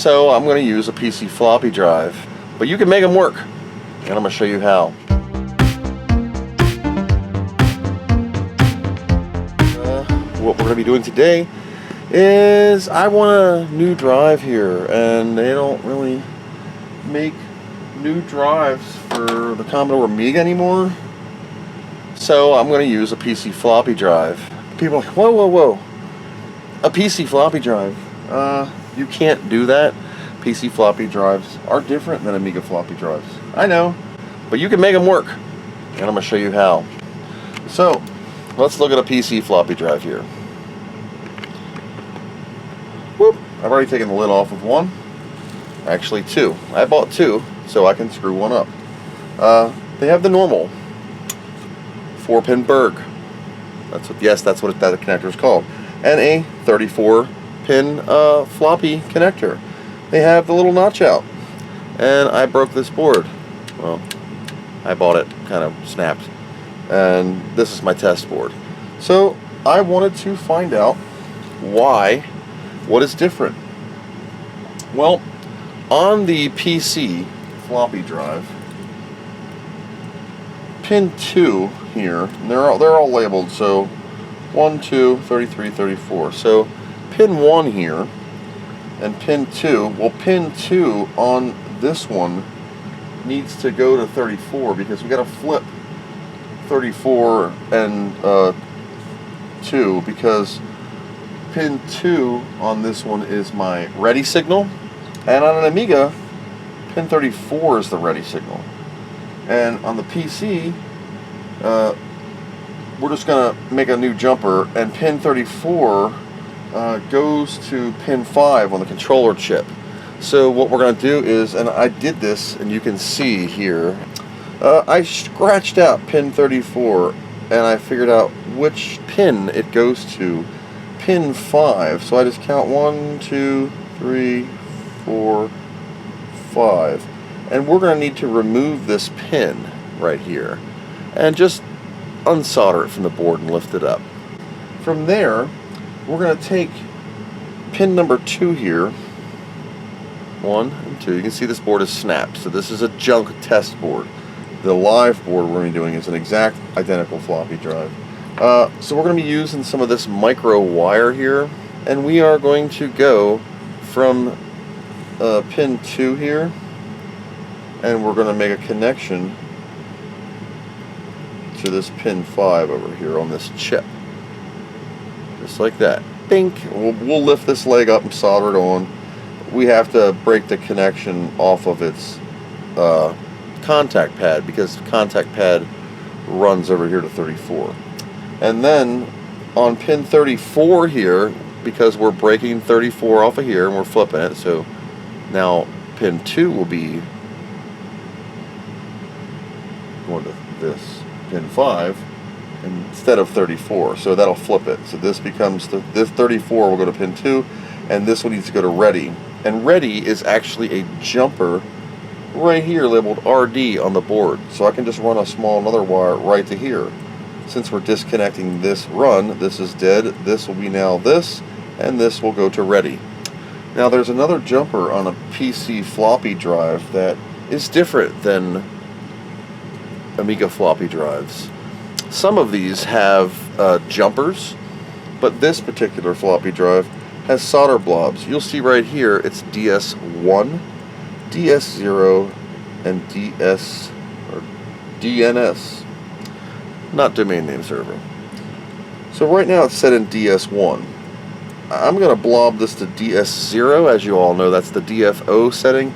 So I'm going to use a PC floppy drive, but you can make them work, and I'm going to show you how. What we're going to be doing today is I want a new drive here, and they don't really make new drives for the Commodore Amiga anymore. So I'm going to use a PC floppy drive. People are like, whoa, whoa, whoa. A PC floppy drive. You can't do that. PC floppy drives are different than Amiga floppy drives. I know, but you can make them work, and I'm going to show you how. So let's look at a PC floppy drive here. Whoop. I've already taken the lid off of one. Actually two. I bought two so I can screw one up. They have the normal 4-pin Berg. That's what that connector is called. And a 34-pin floppy connector. They have the little notch out. And I broke this board. Well, I bought it kind of snapped. And this is my test board. So I wanted to find out what is different. Well, on the PC floppy drive, pin 2 here, and they're all labeled, so 1, 2, 33, 34. So pin 1 here and pin 2, well, pin 2 on this one needs to go to 34 because we got to flip 34 and 2, because pin 2 on this one is my ready signal, and on an Amiga pin 34 is the ready signal. And on the PC we're just gonna make a new jumper, and pin 34 goes to pin 5 on the controller chip. So what we're gonna do is, and I did this, and you can see here, I scratched out pin 34 and I figured out which pin it goes to, pin 5. So I just count 1, 2, 3, 4, 5. And we're going to need to remove this pin right here and just unsolder it from the board and lift it up. From there, we're going to take pin number 2 here, 1 and 2. You can see this board is snapped, so this is a junk test board. The live board we're going to be doing is an exact identical floppy drive. So we're going to be using some of this micro wire here, and we are going to go from pin 2 here, and we're going to make a connection to this pin 5 over here on this chip. Just like that. Dink! We'll lift this leg up and solder it on. We have to break the connection off of its contact pad, because the contact pad runs over here to 34. And then on pin 34 here, because we're breaking 34 off of here and we're flipping it, so now pin 2 will be going to this pin 5 instead of 34, so that'll flip it. So this becomes this 34 will go to pin 2, and this one needs to go to ready. And ready is actually a jumper right here labeled RD on the board, so I can just run another wire right to here. Since we're disconnecting this run, this is dead, this will be now this, and this will go to ready. Now there's another jumper on a PC floppy drive that is different than Amiga floppy drives. Some of these have jumpers, but this particular floppy drive has solder blobs. You'll see right here it's DS1, DS0, and DNS. Not domain name server. So right now it's set in DS1. I'm going to blob this to DS0. As you all know, that's the DFO setting.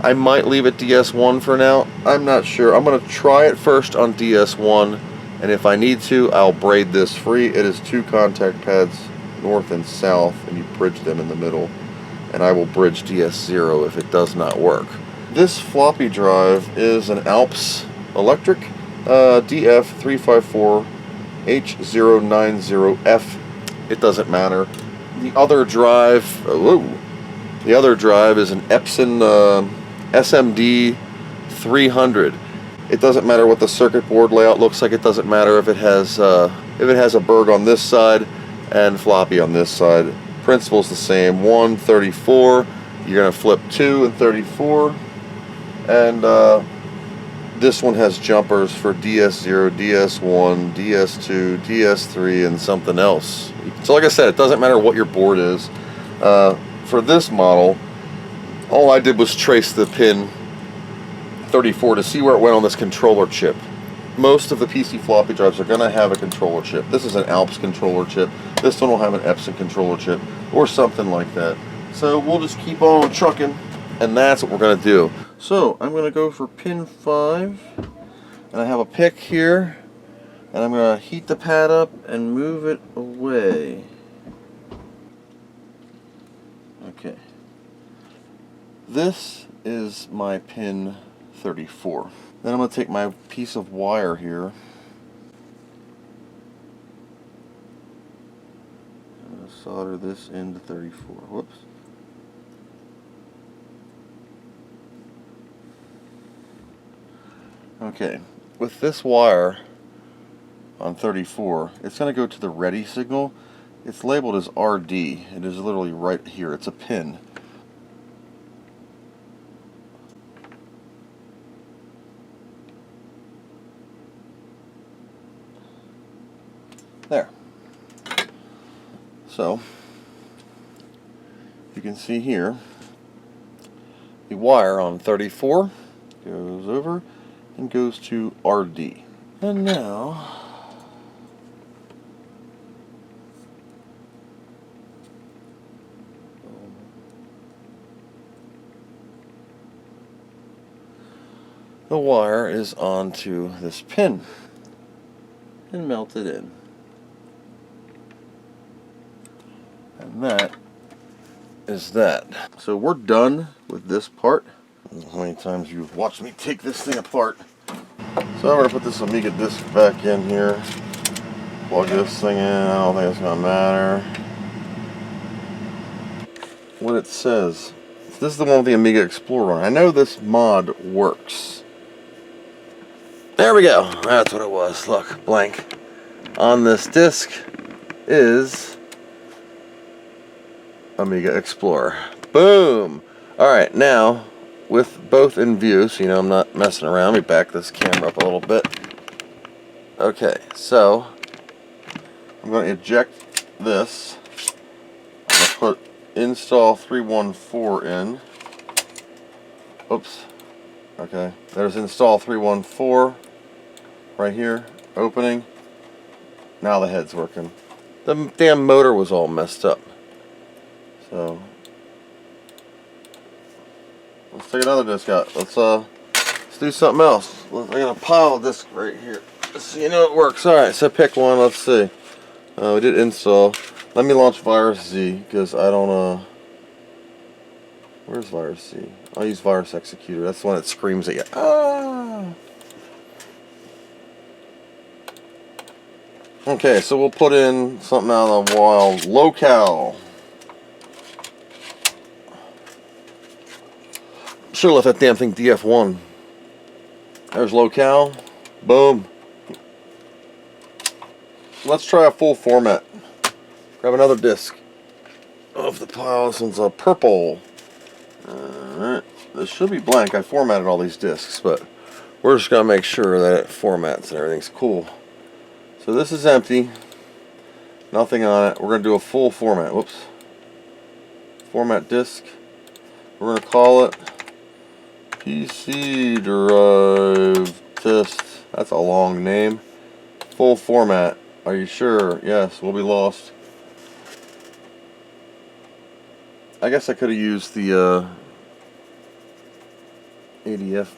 I might leave it DS1 for now. I'm not sure. I'm going to try it first on DS1, and if I need to, I'll braid this free. It is 2 contact pads, north and south, and you bridge them in the middle. And I will bridge DS0 if it does not work. This floppy drive is an Alps Electric DF354H090F. It doesn't matter. The other drive, the other drive is an Epson SMD 300. It doesn't matter what the circuit board layout looks like. It doesn't matter if it has a Berg on this side and floppy on this side. Principle's the same. 134 You're going to flip 2 and 34, and this one has jumpers for DS0, DS1, DS2, DS3, and something else. So like I said, it doesn't matter what your board is. For this model, all I did was trace the pin 34 to see where it went on this controller chip. Most of the PC floppy drives are going to have a controller chip. This is an Alps controller chip. This one will have an Epson controller chip or something like that. So we'll just keep on trucking, and that's what we're going to do. So I'm going to go for pin 5, and I have a pick here, and I'm going to heat the pad up and move it away. Okay. This is my pin 34. Then I'm going to take my piece of wire here. I'm going to solder this into 34. Whoops. Okay, with this wire on 34, it's going to go to the ready signal. It's labeled as RD. It is literally right here. It's a pin. There. So, you can see here, the wire on 34 goes over and goes to RD. And now, the wire is onto this pin and melted in. And that is that. So we're done with this part. How many times you've watched me take this thing apart. So I'm going to put this Amiga disc back in here. Plug this thing in. I don't think it's going to matter. What it says. This is the one with the Amiga Explorer on. I know this mod works. There we go. That's what it was. Look, blank. On this disc is Amiga Explorer. Boom! Alright, now, with both in view, so you know I'm not messing around, let me back this camera up a little bit. Okay, so, I'm going to eject this. I'm going to put install 314 in. Oops. Okay, there's install 314 right here, opening. Now the head's working. The damn motor was all messed up. So, let's take another disc out. Let's do something else. I got a pile of discs right here. So you know it works. Alright, so pick one. Let's see. We did install. Let me launch Virus Z, because I don't, where's Virus Z? I'll use Virus Executor. That's the one that screams at you. Ah! Okay, so we'll put in something out of the wild. Locale. Should have left that damn thing DF1. There's locale. Boom. Let's try a full format. Grab another disc off the pile. This one's a purple. Alright. This should be blank. I formatted all these discs, but we're just going to make sure that it formats and everything's cool. So this is empty. Nothing on it. We're going to do a full format. Whoops. Format disc. We're going to call it PC Drive Test. That's a long name. Full format. Are you sure? Yes, we'll be lost. I guess I could have used the ADF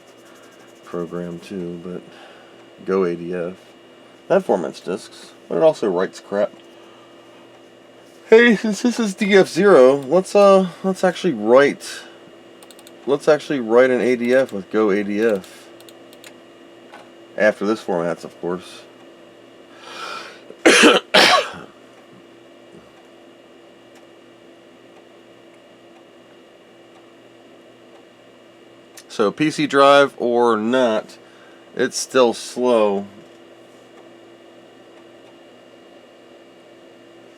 program too, but Go ADF. That formats discs, but it also writes crap. Hey, since this is DF0, let's actually write. Let's actually write an ADF with Go ADF. After this formats, of course. So PC drive or not, it's still slow.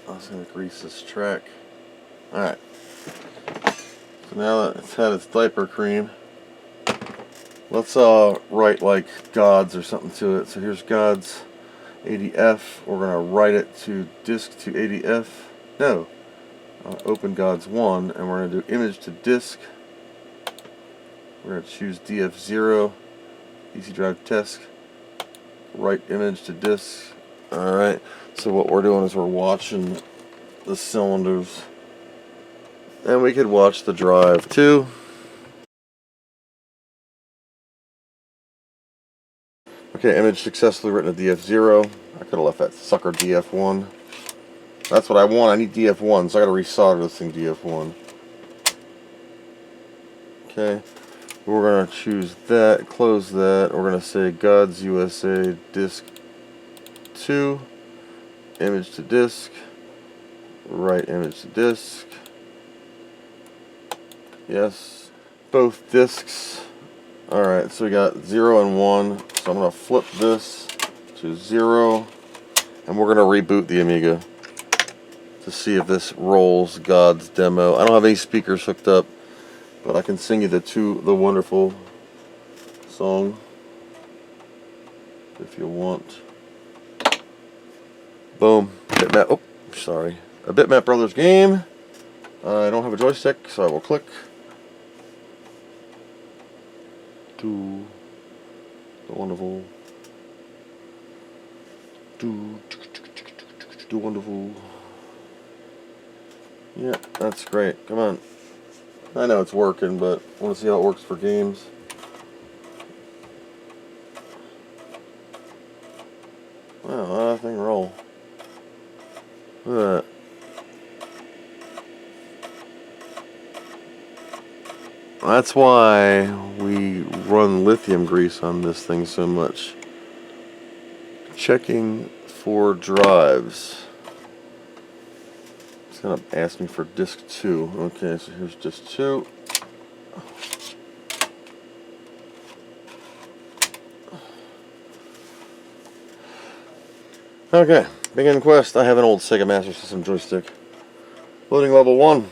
I was going to grease this track. Alright. So So now that it's had its diaper cream, let's write like gods or something to it. So here's gods ADF. We're gonna write it to disk to ADF. No, open gods 1, and we're gonna do image to disk. We're gonna choose DF0, PC drive disk, write image to disk. All right. So what we're doing is we're watching the cylinders, and we could watch the drive too. Okay, image successfully written to DF0. I could have left that sucker DF1. That's what I want. I need DF1, so I got to resolder this thing DF1. Okay, we're going to choose that, close that. We're going to say Gods USA disk 2, image to disk, write image to disk. Yes, both disks. Alright, so we got 0 and 1. So I'm going to flip this to 0, and we're going to reboot the Amiga to see if this rolls God's demo. I don't have any speakers hooked up, but I can sing you the wonderful song if you want. Boom. Bitmap. Oh, sorry. A Bitmap Brothers game. I don't have a joystick, so I will click. Do the wonderful. Do wonderful. Yeah, that's great. Come on. I know it's working, but I want to see how it works for games. Wow, that thing roll. Look at that. That's why we run lithium grease on this thing so much. Checking for drives. It's going to ask me for disk 2. Okay, so here's disk 2. Okay, begin quest. I have an old Sega Master System joystick. Loading level 1.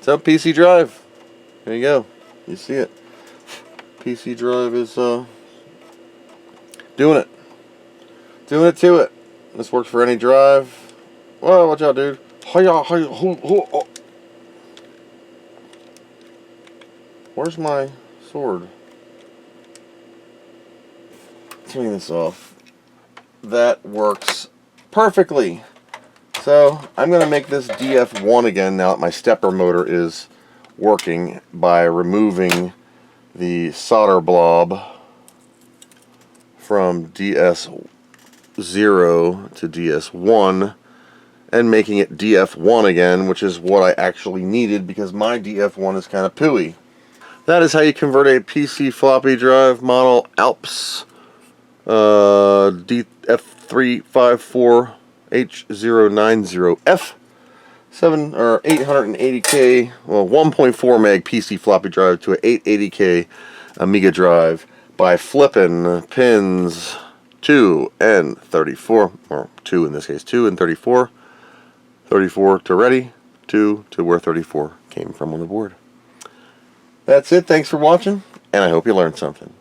So PC drive. There you go. You see it. PC drive is doing it. Doing it to it. This works for any drive. Whoa, watch out, dude. Where's my sword? Turning this off. That works perfectly. So I'm going to make this DF1 again now that my stepper motor is working by removing the solder blob from DS0 to DS1 and making it DF1 again, which is what I actually needed because my DF1 is kind of pooey. That is how you convert a PC floppy drive model Alps DF354 H090F 880K, well 1.4 meg PC floppy drive to an 880K Amiga drive by flipping pins 2 and 34, or 2 in this case, 2 and 34, 34 to ready, 2 to where 34 came from on the board. That's it. Thanks for watching, and I hope you learned something.